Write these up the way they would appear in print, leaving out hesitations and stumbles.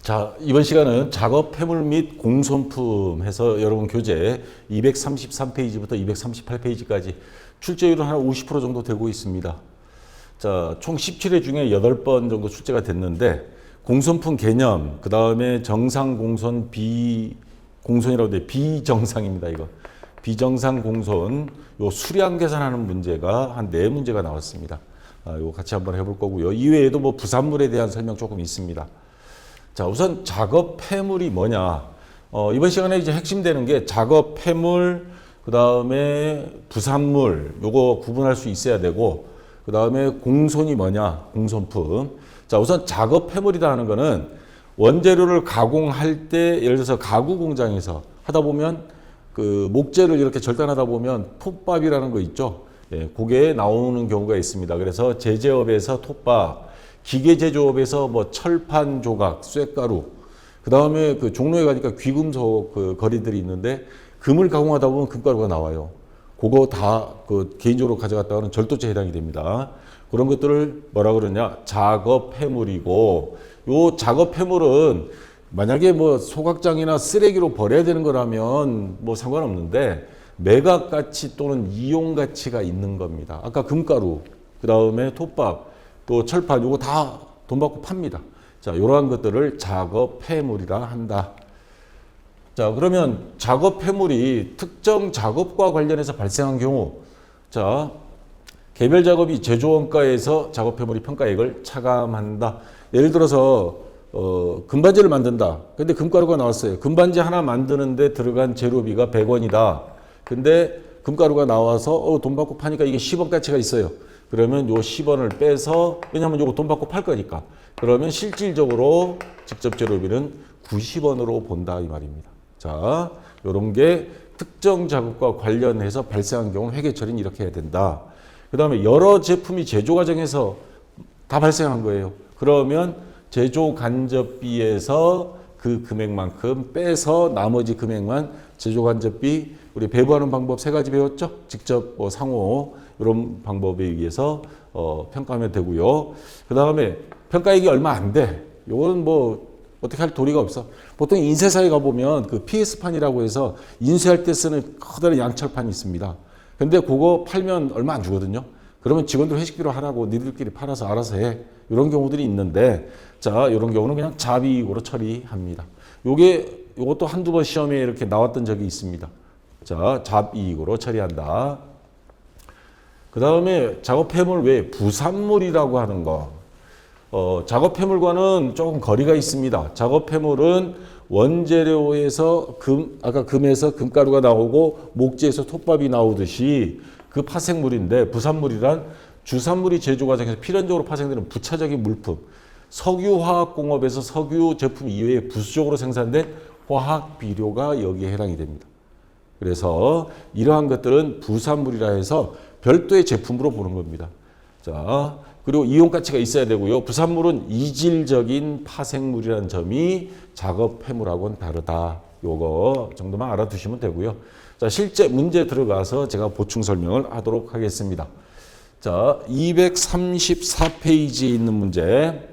자, 이번 시간은 작업 폐물 및 공손품 해서 여러분 교재 233페이지부터 238페이지까지 출제율은 한 50% 정도 되고 있습니다. 자, 총 17회 중에 8번 정도 출제가 됐는데 공손품 개념, 그 다음에 정상 공손, 비공손이라고 돼 비정상입니다. 이거 비정상 공손, 요 수량 계산하는 문제가 한 4문제가 나왔습니다. 이거 같이 한번 해볼 거고요. 이외에도 뭐 부산물에 대한 설명 조금 있습니다. 자, 우선 작업 폐물이 뭐냐? 이번 시간에 이제 핵심되는 게 작업 폐물, 그 다음에 부산물, 요거 구분할 수 있어야 되고, 그 다음에 공손이 뭐냐? 공손품. 자, 우선 작업 폐물이다 하는 거는 원재료를 가공할 때, 예를 들어서 가구 공장에서 하다 보면 그 목재를 이렇게 절단하다 보면 톱밥이라는 거 있죠? 예, 그게 나오는 경우가 있습니다. 그래서 제재업에서 톱밥, 기계 제조업에서 뭐 철판 조각, 쇳가루, 그 다음에 그 종로에 가니까 귀금속 그 거리들이 있는데 금을 가공하다 보면 금가루가 나와요. 그거 다 그 개인적으로 가져갔다가는 절도죄에 해당이 됩니다. 그런 것들을 뭐라 그러냐? 작업 폐물이고, 요 작업 폐물은 만약에 뭐 소각장이나 쓰레기로 버려야 되는 거라면 뭐 상관없는데 매각 가치 또는 이용 가치가 있는 겁니다. 아까 금가루, 그 다음에 톱밥, 또 철판, 요거 다 돈 받고 팝니다. 자, 이러한 것들을 작업 폐물이라 한다. 자, 그러면 작업 폐물이 특정 작업과 관련해서 발생한 경우, 자, 개별 작업이 제조원가에서 작업 폐물이 평가액을 차감한다. 예를 들어서 금반지를 만든다. 근데 금가루가 나왔어요. 금반지 하나 만드는데 들어간 재료비가 100원이다. 근데 금가루가 나와서 돈 받고 파니까 이게 10원 가치가 있어요. 그러면 요 10원을 빼서, 왜냐하면 요거 돈 받고 팔 거니까. 그러면 실질적으로 직접 재료비는 90원으로 본다 이 말입니다. 자, 요런 게 특정 작업과 관련해서 발생한 경우 회계 처리는 이렇게 해야 된다. 그 다음에 여러 제품이 제조 과정에서 다 발생한 거예요. 그러면 제조 간접비에서 그 금액만큼 빼서 나머지 금액만 제조 간접비, 우리 배부하는 방법 3가지 배웠죠? 직접 뭐 상호 이런 방법에 의해서 평가하면 되고요. 그 다음에 평가액이 얼마 안 돼. 요거는 뭐 어떻게 할 도리가 없어. 보통 인쇄사에 가보면 그 PS판이라고 해서 인쇄할 때 쓰는 커다란 양철판이 있습니다. 근데 그거 팔면 얼마 안 주거든요. 그러면 직원들 회식비로 하라고 니들끼리 팔아서 알아서 해. 이런 경우들이 있는데, 자, 이런 경우는 그냥 잡이익으로 처리합니다. 요것도 한두 번 시험에 이렇게 나왔던 적이 있습니다. 자, 잡이익으로 처리한다. 그 다음에 작업 폐물 외에 부산물이라고 하는 거. 작업 폐물과는 조금 거리가 있습니다. 작업 폐물은 원재료에서 아까 금에서 금가루가 나오고 목재에서 톱밥이 나오듯이 그 파생물인데, 부산물이란 주산물이 제조 과정에서 필연적으로 파생되는 부차적인 물품, 석유화학공업에서 석유 제품 이외에 부수적으로 생산된 화학 비료가 여기에 해당이 됩니다. 그래서 이러한 것들은 부산물이라 해서 별도의 제품으로 보는 겁니다. 자, 그리고 이용 가치가 있어야 되고요. 부산물은 이질적인 파생물이라는 점이 작업 폐물하고는 다르다. 요거 정도만 알아두시면 되고요. 자, 실제 문제 들어가서 제가 보충 설명을 하도록 하겠습니다. 자, 234페이지에 있는 문제.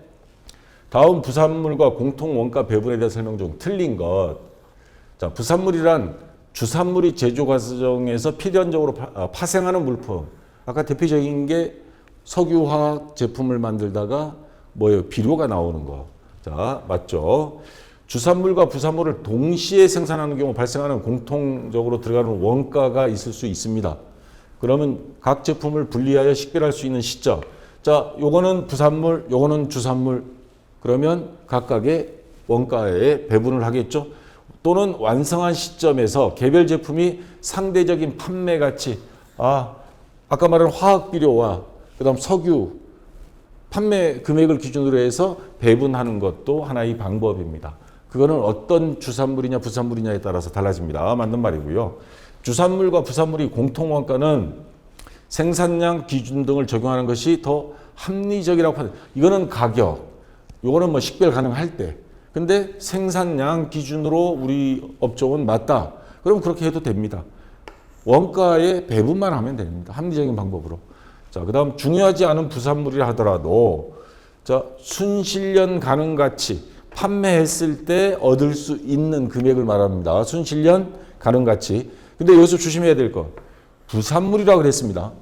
다음 부산물과 공통 원가 배분에 대한 설명 중 틀린 것. 자, 부산물이란 주산물이 제조 과정에서 필연적으로 파생하는 물품. 아까 대표적인 게 석유화학 제품을 만들다가 뭐예요? 비료가 나오는 거. 자, 맞죠? 주산물과 부산물을 동시에 생산하는 경우 발생하는 공통적으로 들어가는 원가가 있을 수 있습니다. 그러면 각 제품을 분리하여 식별할 수 있는 시점. 자, 요거는 부산물, 요거는 주산물. 그러면 각각의 원가에 배분을 하겠죠. 또는 완성한 시점에서 개별 제품이 상대적인 판매 가치, 아까 말한 화학 비료와 그다음 석유 판매 금액을 기준으로 해서 배분하는 것도 하나의 방법입니다. 그거는 어떤 주산물이냐 부산물이냐에 따라서 달라집니다. 맞는 말이고요. 주산물과 부산물이 공통 원가는 생산량 기준 등을 적용하는 것이 더 합리적이라고 하는. 이거는 가격, 요거는 뭐 식별 가능할 때. 근데 생산량 기준으로 우리 업종은 맞다. 그럼 그렇게 해도 됩니다. 원가에 배분만 하면 됩니다. 합리적인 방법으로. 자, 그 다음 중요하지 않은 부산물이라 하더라도, 자, 순실현 가능 가치, 판매했을 때 얻을 수 있는 금액을 말합니다. 순실년 가능가치. 근데 여기서 조심해야 될 거. 부산물이라고 그랬습니다.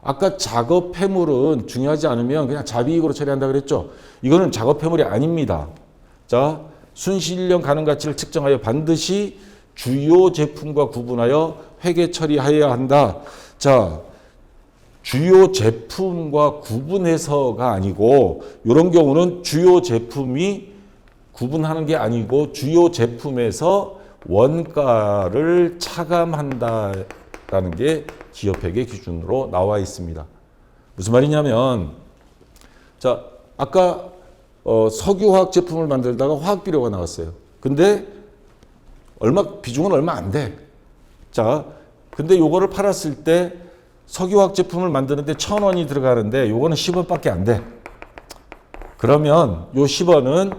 아까 작업 폐물은 중요하지 않으면 그냥 자비익으로 처리한다 그랬죠. 이거는 작업 폐물이 아닙니다. 자, 순실년 가능가치를 측정하여 반드시 주요 제품과 구분하여 회계 처리하여야 한다. 자, 주요 제품과 구분해서가 아니고 이런 경우는 주요 제품이 구분하는 게 아니고 주요 제품에서 원가를 차감한다라는 게 기업회계 기준으로 나와 있습니다. 무슨 말이냐면 자, 아까 석유화학 제품을 만들다가 화학비료가 나왔어요. 근데 비중은 얼마 안 돼. 자, 근데 요거를 팔았을 때 석유화학 제품을 만드는데 1,000원이 들어가는데 요거는 10원밖에 안 돼. 그러면 요 10원은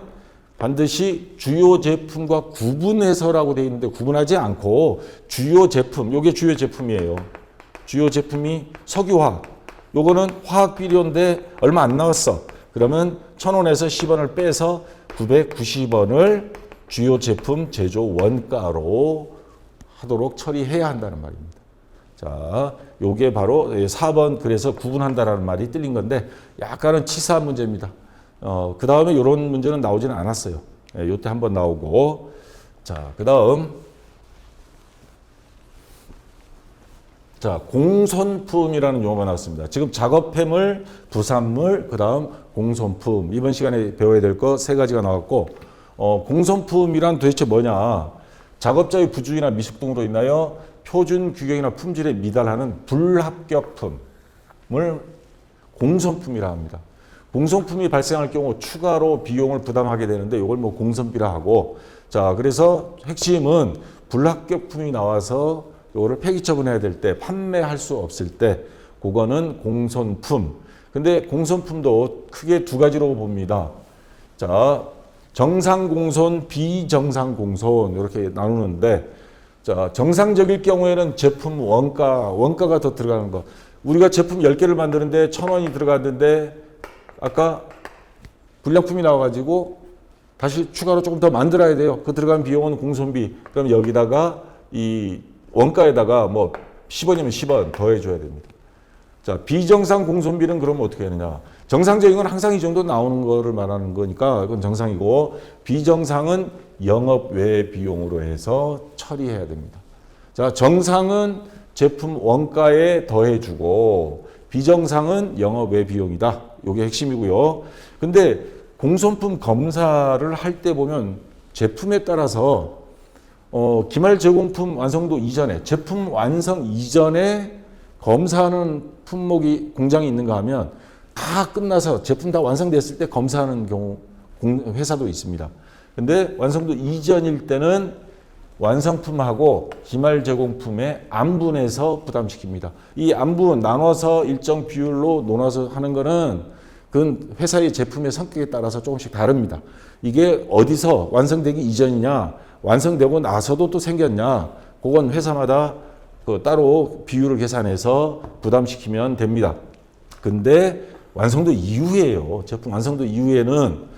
반드시 주요 제품과 구분해서라고 되어 있는데 구분하지 않고 주요 제품, 요게 주요 제품이에요. 주요 제품이 석유화학. 요거는 화학비료인데 얼마 안 나왔어. 그러면 1,000원에서 10원을 빼서 990원을 주요 제품 제조 원가로 하도록 처리해야 한다는 말입니다. 자, 요게 바로 4번 그래서 구분한다라는 말이 틀린 건데 약간은 치사한 문제입니다. 그 다음에 이런 문제는 나오지는 않았어요. 요때 한번 나오고. 자, 그 다음. 자, 공손품이라는 용어가 나왔습니다. 지금 작업폐물, 부산물, 그 다음 공손품. 이번 시간에 배워야 될 거 3가지가 나왔고, 공손품이란 도대체 뭐냐. 작업자의 부주의나 미숙 등으로 인하여 표준 규격이나 품질에 미달하는 불합격품을 공손품이라 합니다. 공손품이 발생할 경우 추가로 비용을 부담하게 되는데 이걸 뭐 공선비라 하고 자 그래서 핵심은 불합격품이 나와서 이거를 폐기 처분해야 될 때 판매할 수 없을 때 그거는 공손품. 근데 공손품도 크게 2가지로 봅니다. 자 정상 공손, 비정상 공손 이렇게 나누는데 자 정상적일 경우에는 제품 원가가 더 들어가는 거. 우리가 제품 10개를 만드는데 1,000원이 들어갔는데 아까 불량품이 나와가지고 다시 추가로 조금 더 만들어야 돼요. 그 들어간 비용은 공손비. 그럼 여기다가 이 원가에다가 뭐 10원이면 10원 더해줘야 됩니다. 자, 비정상 공손비는 그러면 어떻게 하느냐. 정상적인 건 항상 이 정도 나오는 거를 말하는 거니까 그건 정상이고 비정상은 영업 외 비용으로 해서 처리해야 됩니다. 자, 정상은 제품 원가에 더해주고 비정상은 영업 외 비용이다. 이게 핵심이고요. 근데 공손품 검사를 할 때 보면 제품에 따라서 기말 제공품 완성도 이전에 제품 완성 이전에 검사하는 품목이 공장에 있는가 하면 다 끝나서 제품 다 완성됐을 때 검사하는 경우 회사도 있습니다. 근데 완성도 이전일 때는 완성품하고 기말 제공품에 안분해서 부담시킵니다. 이 안분 나눠서 일정 비율로 나눠서 하는 거는 그건 회사의 제품의 성격에 따라서 조금씩 다릅니다. 이게 어디서 완성되기 이전이냐, 완성되고 나서도 또 생겼냐, 그건 회사마다 따로 비율을 계산해서 부담시키면 됩니다. 근데 완성도 이후에요. 제품 완성도 이후에는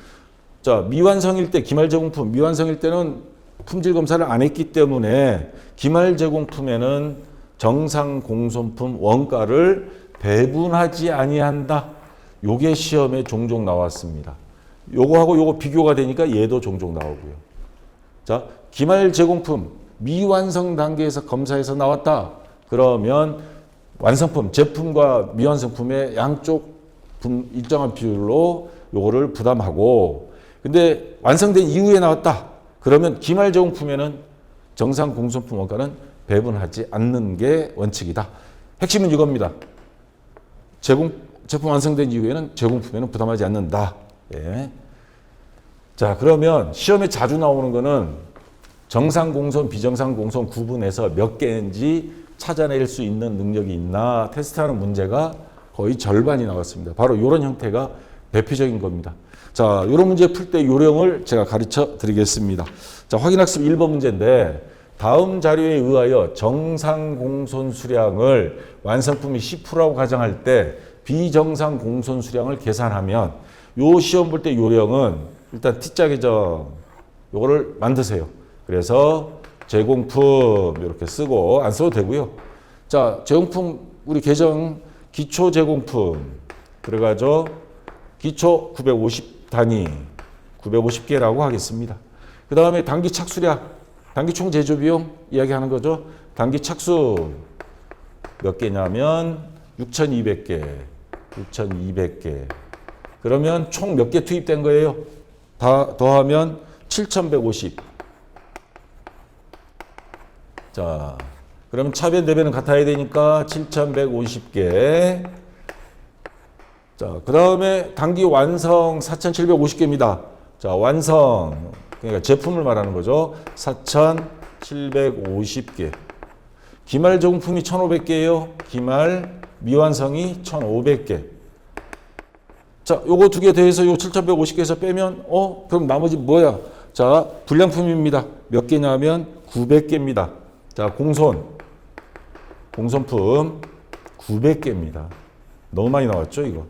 자 미완성일 때 기말 제공품 미완성일 때는 품질 검사를 안 했기 때문에 기말 제공품에는 정상 공손품 원가를 배분하지 아니한다. 요게 시험에 종종 나왔습니다. 요거하고 요거 비교가 되니까 얘도 종종 나오고요. 자, 기말 제공품 미완성 단계에서 검사해서 나왔다. 그러면 완성품, 제품과 미완성품의 양쪽 일정한 비율로 요거를 부담하고 근데 완성된 이후에 나왔다. 그러면 기말 제공품에는 정상 공손품 원가는 배분하지 않는 게 원칙이다. 핵심은 이겁니다. 제품 완성된 이후에는 제공품에는 부담하지 않는다. 예. 자, 그러면 시험에 자주 나오는 거는 정상 공손, 비정상 공손 구분해서 몇 개인지 찾아낼 수 있는 능력이 있나 테스트하는 문제가 거의 절반이 나왔습니다. 바로 이런 형태가 대표적인 겁니다. 자, 이런 문제 풀 때 요령을 제가 가르쳐 드리겠습니다. 자, 확인학습 1번 문제인데 다음 자료에 의하여 정상 공손 수량을 완성품이 10%라고 가정할 때 비정상 공손 수량을 계산하면 요 시험 볼 때 요령은 일단 T자 계정 요거를 만드세요. 그래서 제공품 이렇게 쓰고 안 써도 되고요. 자, 제공품 우리 계정 기초 제공품 들어가죠. 기초 950 단위 950개라고 하겠습니다. 그 다음에 단기 착수량, 단기 총 제조 비용 이야기하는 거죠. 단기 착수 몇 개냐면 6,200개, 6,200개. 그러면 총 몇 개 투입된 거예요? 다 더하면 7,150. 자, 그러면 차변 대변은 같아야 되니까 7,150개. 자, 그 다음에 단기 완성 4,750개입니다. 자, 완성. 그러니까 제품을 말하는 거죠. 4,750개. 기말 제공품이 1,500개예요. 기말 미완성이 1,500개. 자, 요거 두 개 더해서 요 7,150개에서 빼면 그럼 나머지 뭐야? 자, 불량품입니다. 몇 개냐면 900개입니다. 자, 공손품 900개입니다. 너무 많이 나왔죠, 이거.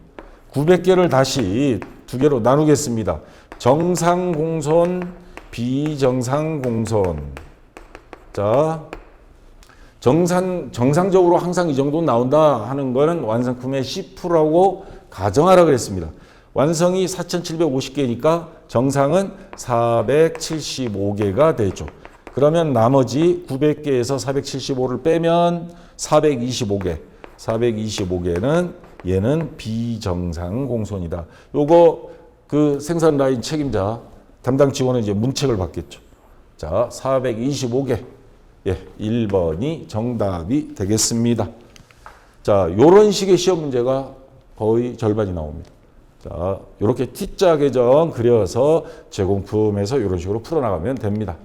900개를 다시 두 개로 나누겠습니다. 정상 공손, 비정상 공손. 자, 정상적으로 항상 이 정도 나온다 하는 거는 완성품의 10%라고 가정하라 그랬습니다. 완성이 4,750개니까 정상은 475개가 되죠. 그러면 나머지 900개에서 475를 빼면 425개. 425개는 얘는 비정상 공손이다. 요거 그 생산 라인 책임자 담당 직원은 이제 문책을 받겠죠. 자, 425개. 예, 1번이 정답이 되겠습니다. 자, 요런 식의 시험 문제가 거의 절반이 나옵니다. 자, 요렇게 T자 계정 그려서 제공품에서 이런 식으로 풀어나가면 됩니다.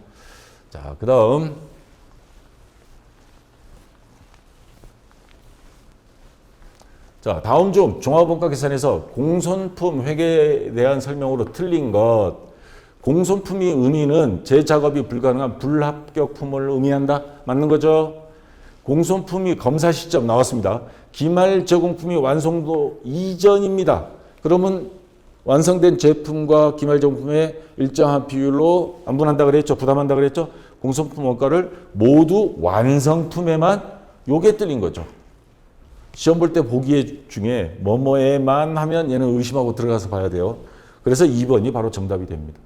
자, 그 다음 자, 다음 중 종합원가 계산에서 공손품 회계에 대한 설명으로 틀린 것. 공손품이 의미는 재작업이 불가능한 불합격품을 의미한다. 맞는 거죠? 공손품이 검사 시점 나왔습니다. 기말 제공품이 완성도 이전입니다. 그러면 완성된 제품과 기말 제공품의 일정한 비율로 안분한다 그랬죠? 부담한다 그랬죠? 공손품 원가를 모두 완성품에만 요게 틀린 거죠. 시험 볼 때 보기 중에 뭐뭐에만 하면 얘는 의심하고 들어가서 봐야 돼요. 그래서 2번이 바로 정답이 됩니다.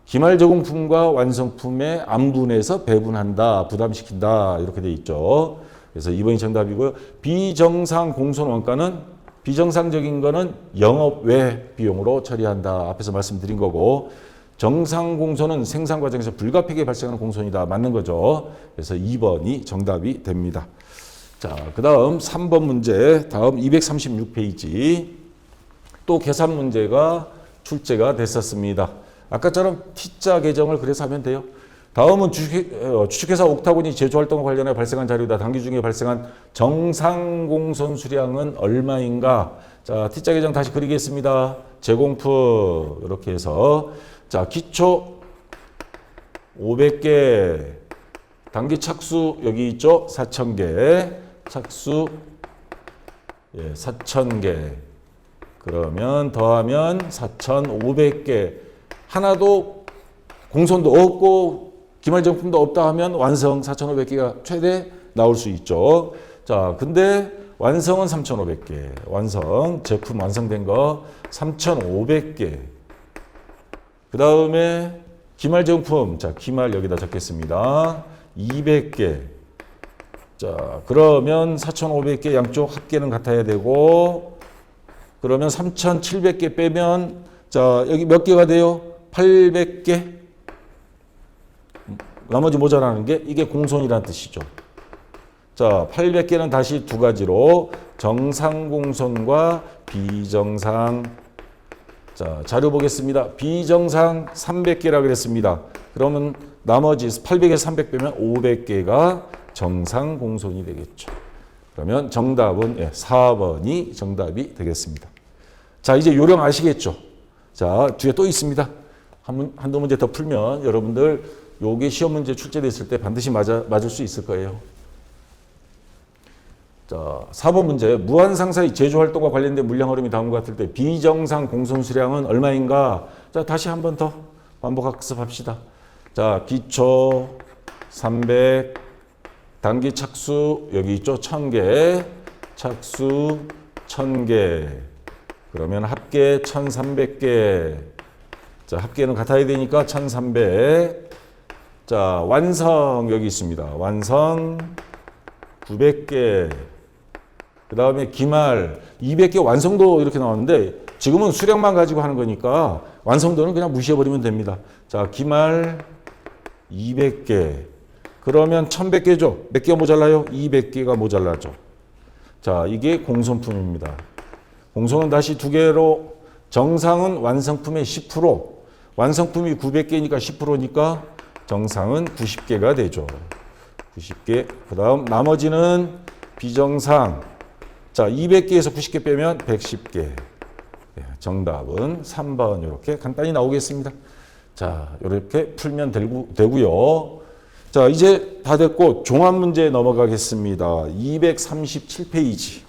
기말 제공품과 완성품의 안분해서 배분한다, 부담시킨다 이렇게 돼 있죠. 그래서 2번이 정답이고요. 비정상 공손 원가는 비정상적인 거는 영업 외 비용으로 처리한다. 앞에서 말씀드린 거고 정상 공손은 생산 과정에서 불가피하게 발생하는 공손이다. 맞는 거죠. 그래서 2번이 정답이 됩니다. 자, 그 다음 3번 문제, 다음 236페이지. 또 계산 문제가 출제가 됐었습니다. 아까처럼 T자 계정을 그래서 하면 돼요. 다음은 주식회사 옥타곤이 제조활동과 관련해 발생한 자료다. 단기 중에 발생한 정상공손 수량은 얼마인가? 자, T자 계정 다시 그리겠습니다. 제공품 이렇게 해서 자, 기초 500개, 단기 착수 여기 있죠? 4,000개. 착수 4,000개. 그러면 더하면 4,500개. 하나도 공손도 없고 기말정품도 없다 하면 완성 4,500개가 최대 나올 수 있죠. 자, 근데 완성은 3,500개. 완성, 제품 완성된 거 3,500개. 그 다음에 기말정품. 자, 기말 여기다 적겠습니다. 200개. 자, 그러면 4,500개 양쪽 합계는 같아야 되고, 그러면 3,700개 빼면, 자, 여기 몇 개가 돼요? 800개. 나머지 모자라는 게 이게 공손이라는 뜻이죠. 자, 800개는 다시 두 가지로 정상 공손과 비정상. 자, 자료 보겠습니다. 비정상 300개라 그랬습니다. 그러면 나머지 800에서 300 빼면 500개가 정상 공손이 되겠죠. 그러면 정답은 4번이 정답이 되겠습니다. 자, 이제 요령 아시겠죠? 자, 뒤에 또 있습니다. 한두 문제 더 풀면 여러분들 요게 시험 문제 출제됐을 때 반드시 맞을 수 있을 거예요. 자, 4번 문제. 무한상사의 제조활동과 관련된 물량 흐름이 다음과 같을 때 비정상 공손 수량은 얼마인가? 자, 다시 한 번 더 반복 학습합시다. 자, 기초 300, 단기 착수 여기 있죠? 1000개, 착수 1000개. 그러면 합계 1300개. 자, 합계는 같아야 되니까 1300. 자, 완성 여기 있습니다. 완성 900개. 그 다음에 기말 200개 완성도 이렇게 나왔는데 지금은 수량만 가지고 하는 거니까 완성도는 그냥 무시해버리면 됩니다. 자, 기말 200개. 그러면 1100개죠. 몇 개가 모자라요? 200개가 모자라죠. 자, 이게 공손품입니다. 공손은 다시 두 개로 정상은 완성품의 10%, 완성품이 900개니까 10%니까 정상은 90개가 되죠. 90개. 그 다음 나머지는 비정상. 자, 200개에서 90개 빼면 110개. 정답은 3번 이렇게 간단히 나오겠습니다. 자, 이렇게 풀면 되고요. 자, 이제 다 됐고 종합 문제 넘어가겠습니다. 237페이지.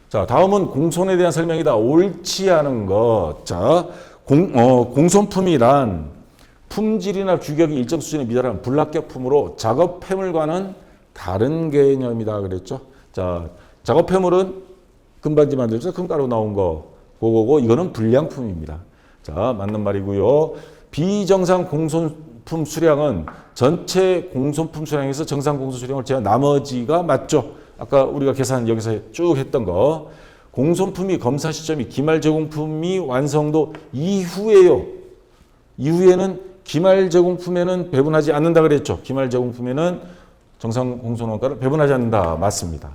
자, 다음은 공손에 대한 설명이다. 옳지 않은 것. 자, 공손품이란 품질이나 규격이 일정 수준에 미달한 불합격품으로 작업폐물과는 다른 개념이다 그랬죠. 자, 작업폐물은 금반지 만들어서 금가루 나온 거 그거고 이거는 불량품입니다. 자, 맞는 말이고요. 비정상 공손품 수량은 전체 공손품 수량에서 정상 공손 수량을 제한 나머지가 맞죠. 아까 우리가 계산 여기서 쭉 했던 거. 공손품이 검사 시점이 기말 제공품이 완성도 이후에요. 이후에는 기말 제공품에는 배분하지 않는다 그랬죠. 기말 제공품에는 정상 공손 원가를 배분하지 않는다. 맞습니다.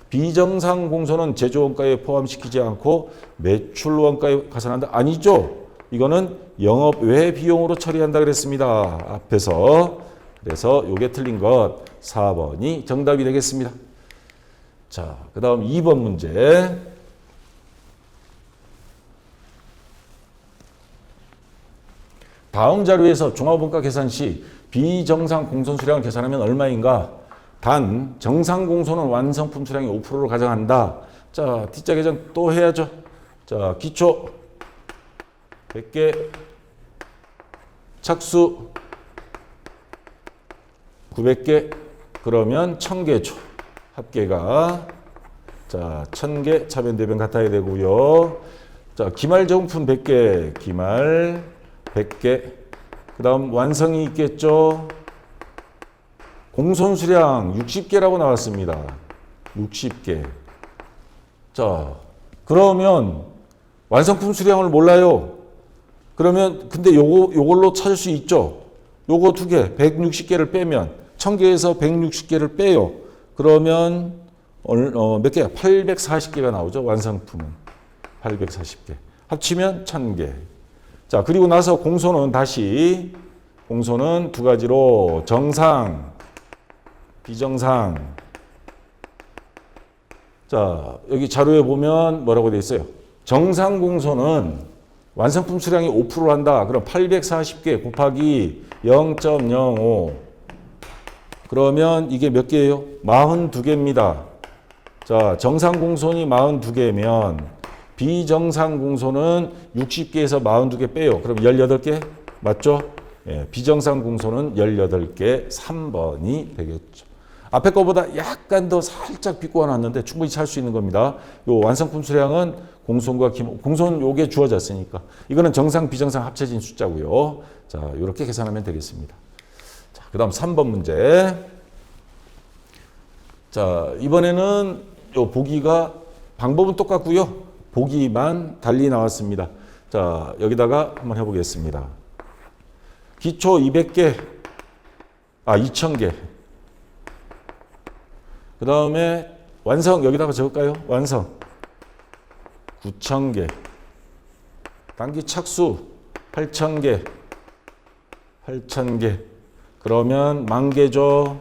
비정상 공손은 제조 원가에 포함시키지 않고 매출 원가에 가산한다. 아니죠. 이거는 영업 외 비용으로 처리한다 그랬습니다. 앞에서. 그래서 요게 틀린 것 4번이 정답이 되겠습니다. 자, 그 다음 2번 문제. 다음 자료에서 종합원가 계산 시 비정상 공손 수량을 계산하면 얼마인가? 단 정상 공손은 완성품 수량의 5%를 가정한다. 자, T자 계정 또 해야죠. 자, 기초 100개, 착수 900개, 그러면 1000개죠. 합계가. 자, 1000개 차변 대변 같아야 되고요. 자, 기말 제공품 100개, 기말 100개. 그 다음 완성이 있겠죠. 공손 수량 60개라고 나왔습니다. 60개. 자, 그러면 완성품 수량을 몰라요. 그러면 근데 요걸로 찾을 수 있죠. 요거 두 개, 160개를 빼면 1000개에서 160개를 빼요. 그러면 몇 개야? 840개가 나오죠. 완성품은 840개. 합치면 1000개. 자, 그리고 나서 공손은 다시 공손은 두 가지로 정상, 비정상. 자, 여기 자료에 보면 뭐라고 되어 있어요? 정상 공손은 완성품 수량이 5% 한다. 그럼 840개 곱하기 0.05. 그러면 이게 몇 개예요? 42개입니다. 자, 정상 공손이 42개면 비정상 공손은 60개에서 42개 빼요. 그럼 18개? 맞죠? 예, 비정상 공손은 18개, 3번이 되겠죠. 앞에 거보다 약간 더 살짝 비꼬아 놨는데 충분히 찾을 수 있는 겁니다. 요 완성품 수량은 공손과 공손 요게 주어졌으니까. 이거는 정상, 비정상 합쳐진 숫자고요. 자, 요렇게 계산하면 되겠습니다. 자, 그 다음 3번 문제. 자, 이번에는 요 보기가 방법은 똑같고요. 보기만 달리 나왔습니다. 자, 여기다가 한번 해보겠습니다. 기초 200개, 2000개. 그 다음에 완성 여기다가 적을까요? 완성 9000개. 단기 착수 8000개. 8000개. 그러면 10,000개죠.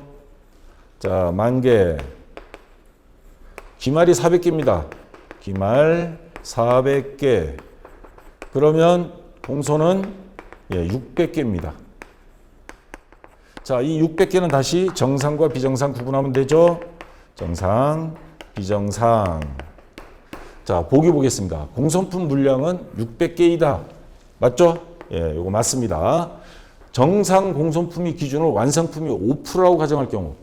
자, 10,000개. 기말이 400개입니다. 기말 400개. 그러면 공손은 600개입니다. 자, 이 600개는 다시 정상과 비정상 구분하면 되죠. 정상, 비정상. 자, 보기 보겠습니다. 공선품 물량은 600개이다. 맞죠? 예, 이거 맞습니다. 정상 공선품이 기준으로 완성품이 5%라고 가정할 경우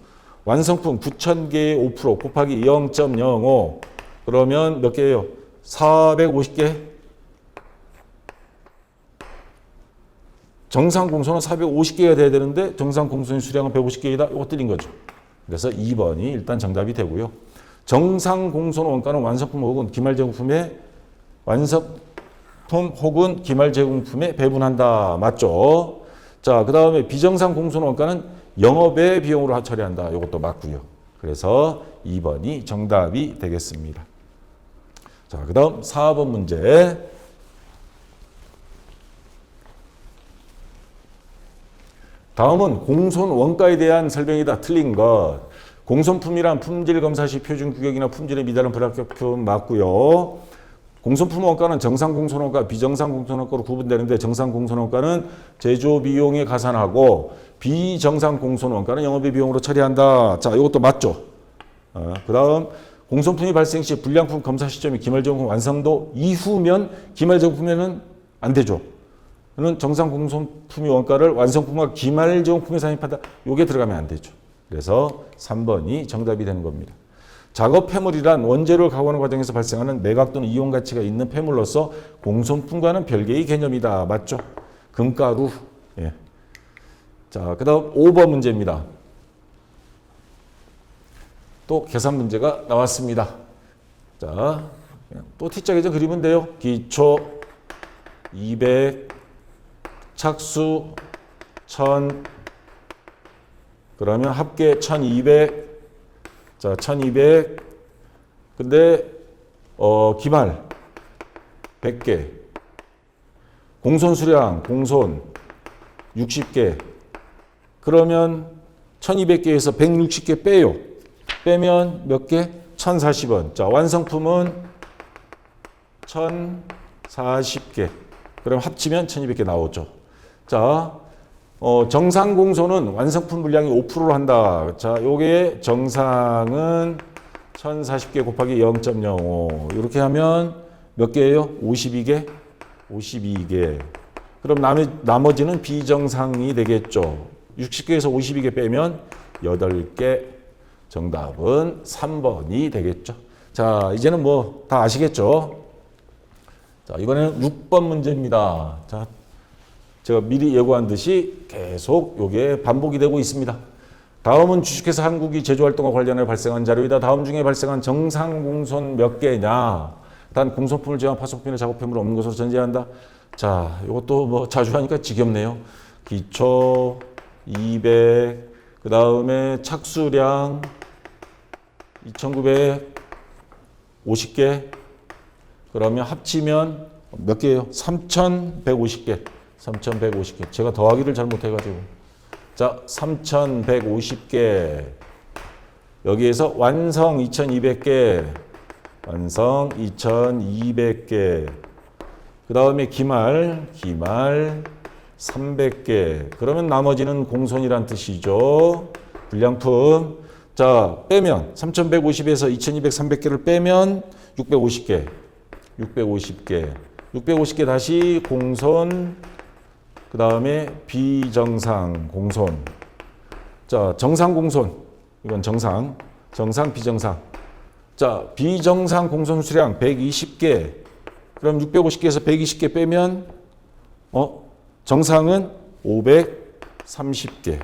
완성품 9,000개의 5% 곱하기 0.05 그러면 몇 개예요? 450개. 정상 공소는 450개가 돼야 되는데 정상 공소의 수량은 150개이다. 이거 틀린 거죠. 그래서 2번이 일단 정답이 되고요. 정상 공소 원가는 완성품 혹은 기말 제공품의 완성품 혹은 기말 제공품에 배분한다. 맞죠? 자, 그 다음에 비정상 공소 원가는 영업의 비용으로 처리한다. 이것도 맞고요. 그래서 2번이 정답이 되겠습니다. 자, 그 다음 4번 문제. 다음은 공손 원가에 대한 설명이다. 틀린 것. 공손품이란 품질검사 시 표준 규격이나 품질에 미달한 불합격품 맞고요. 공손품 원가는 정상 공손 원가, 비정상 공손 원가로 구분되는데 정상 공손 원가는 제조 비용에 가산하고 비정상 공손 원가는 영업의 비용으로 처리한다. 자, 이것도 맞죠? 그 다음 공손품이 발생 시 불량품 검사 시점이 기말제공품 완성도 이후면 기말제공품에는 안 되죠. 는 정상 공손품의 원가를 완성품과 기말제공품에 산입한다. 요게 들어가면 안 되죠. 그래서 3번이 정답이 되는 겁니다. 작업 폐물이란 원재료를 가공하는 과정에서 발생하는 매각 또는 이용 가치가 있는 폐물로서 공손품과는 별개의 개념이다. 맞죠? 금가루. 예. 자, 그 다음 5번 문제입니다. 또 계산 문제가 나왔습니다. 자, 또 T자계전 그리면 돼요. 기초 200, 착수 1000, 그러면 합계 1200. 자, 1200. 근데 기말 100개. 공손 수량 공손 60개. 그러면 1200개에서 160개 빼요. 빼면 몇 개? 1040원. 자, 완성품은 1040개. 그럼 합치면 1200개 나오죠. 자, 정상 공소는 완성품 물량이 5%로 한다. 자, 요게 정상은 1040개 곱하기 0.05. 이렇게 하면 몇 개예요? 52개? 52개. 그럼 나머지는 비정상이 되겠죠. 60개에서 52개 빼면 8개. 정답은 3번이 되겠죠. 자, 이제는 뭐 다 아시겠죠? 자, 이번에는 6번 문제입니다. 자, 제가 미리 예고한 듯이 계속 요게 반복이 되고 있습니다. 다음은 주식회사 한국이 제조활동과 관련해 발생한 자료이다. 다음 중에 발생한 정상 공손 몇 개냐? 단 공손품을 제한 파손품이나 작업품을 없는 것으로 전제한다. 자, 이것도 뭐 자주 하니까 지겹네요. 기초 200, 그 다음에 착수량 2950개. 그러면 합치면 몇 개예요? 3150개. 3150개. 제가 더하기를 잘못해가지고. 자, 3150개. 여기에서 완성 2200개. 완성 2200개. 그 다음에 기말 300개. 그러면 나머지는 공손이란 뜻이죠. 불량품. 자, 빼면 3150에서 2200, 300개를 빼면 650개. 650개. 650개 다시 공손. 그 다음에 비정상 공손. 자, 정상 공손. 이건 정상. 정상, 비정상. 자, 비정상 공손 수량 120개. 그럼 650개에서 120개 빼면 정상은 530개.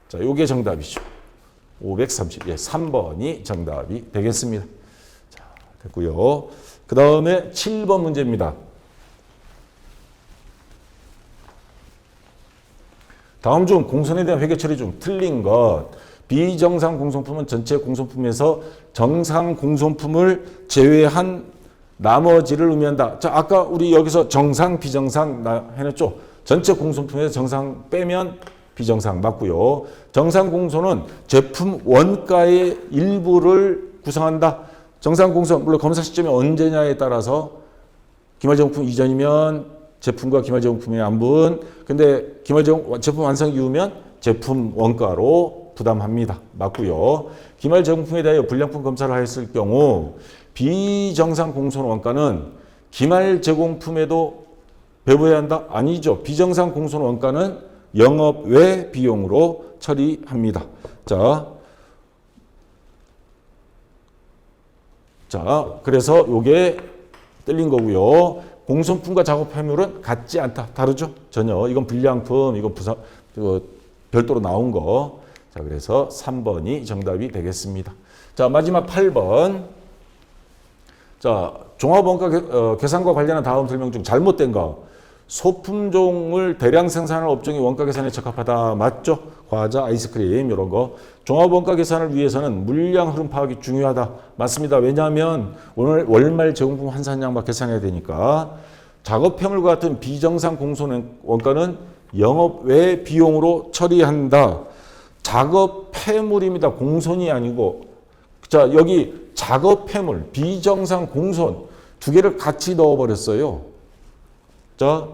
자, 요게 정답이죠. 530. 예, 3번이 정답이 되겠습니다. 자, 됐고요. 그 다음에 7번 문제입니다. 다음 중 공손에 대한 회계 처리 중 틀린 것. 비정상 공손품은 전체 공손품에서 정상 공손품을 제외한 나머지를 의미한다. 자, 아까 우리 여기서 정상, 비정상 해냈죠? 전체 공손품에서 정상 빼면 비정상 맞고요. 정상 공손은 제품 원가의 일부를 구성한다. 정상 공손, 물론 검사 시점이 언제냐에 따라서 기말제공품 이전이면 제품과 기말제공품의 안분. 근데 제품 완성 이후면 제품 원가로 부담합니다. 맞고요. 기말제공품에 대하여 불량품 검사를 하였을 경우 비정상 공손 원가는 기말 제공품에도 배부해야 한다? 아니죠. 비정상 공손 원가는 영업 외 비용으로 처리합니다. 자, 그래서 요게 틀린 거고요. 공손품과 작업 회물은 같지 않다. 다르죠? 전혀. 이건 불량품, 이건 별도로 나온 거. 자, 그래서 3번이 정답이 되겠습니다. 자, 마지막 8번. 자, 종합원가 계산과 관련한 다음 설명 중 잘못된 거. 소품종을 대량 생산할 업종이 원가 계산에 적합하다. 맞죠? 과자, 아이스크림 이런 거. 종합원가 계산을 위해서는 물량 흐름 파악이 중요하다. 맞습니다. 왜냐하면 오늘 월말 제공품 환산량만 계산해야 되니까. 작업 폐물과 같은 비정상 공손 원가는 영업 외 비용으로 처리한다. 작업 폐물입니다. 공손이 아니고. 자, 여기 작업 폐물, 비정상 공손 두 개를 같이 넣어버렸어요. 자,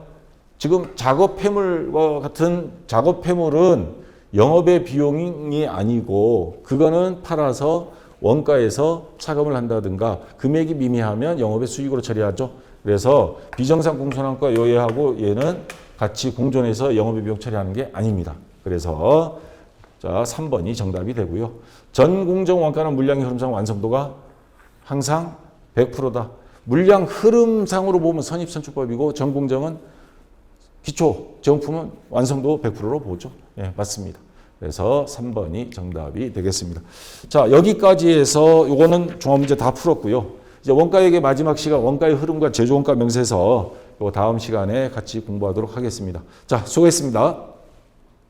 지금 작업 폐물과 같은 작업 폐물은 영업의 비용이 아니고 그거는 팔아서 원가에서 차감을 한다든가 금액이 미미하면 영업의 수익으로 처리하죠. 그래서 비정상 공손원가 얘하고 얘는 같이 공존해서 영업의 비용 처리하는 게 아닙니다. 그래서 자, 3번이 정답이 되고요. 전 공정 원가는 물량의 흐름상 완성도가 항상 100%다. 물량 흐름상으로 보면 선입선출법이고 전 공정은 기초 제공품은 완성도 100%로 보죠. 예, 맞습니다. 그래서 3번이 정답이 되겠습니다. 자, 여기까지 해서 요거는 종합문제 다 풀었고요. 이제 원가액의 마지막 시간 원가의 흐름과 제조원가 명세서 요 다음 시간에 같이 공부하도록 하겠습니다. 자, 수고했습니다.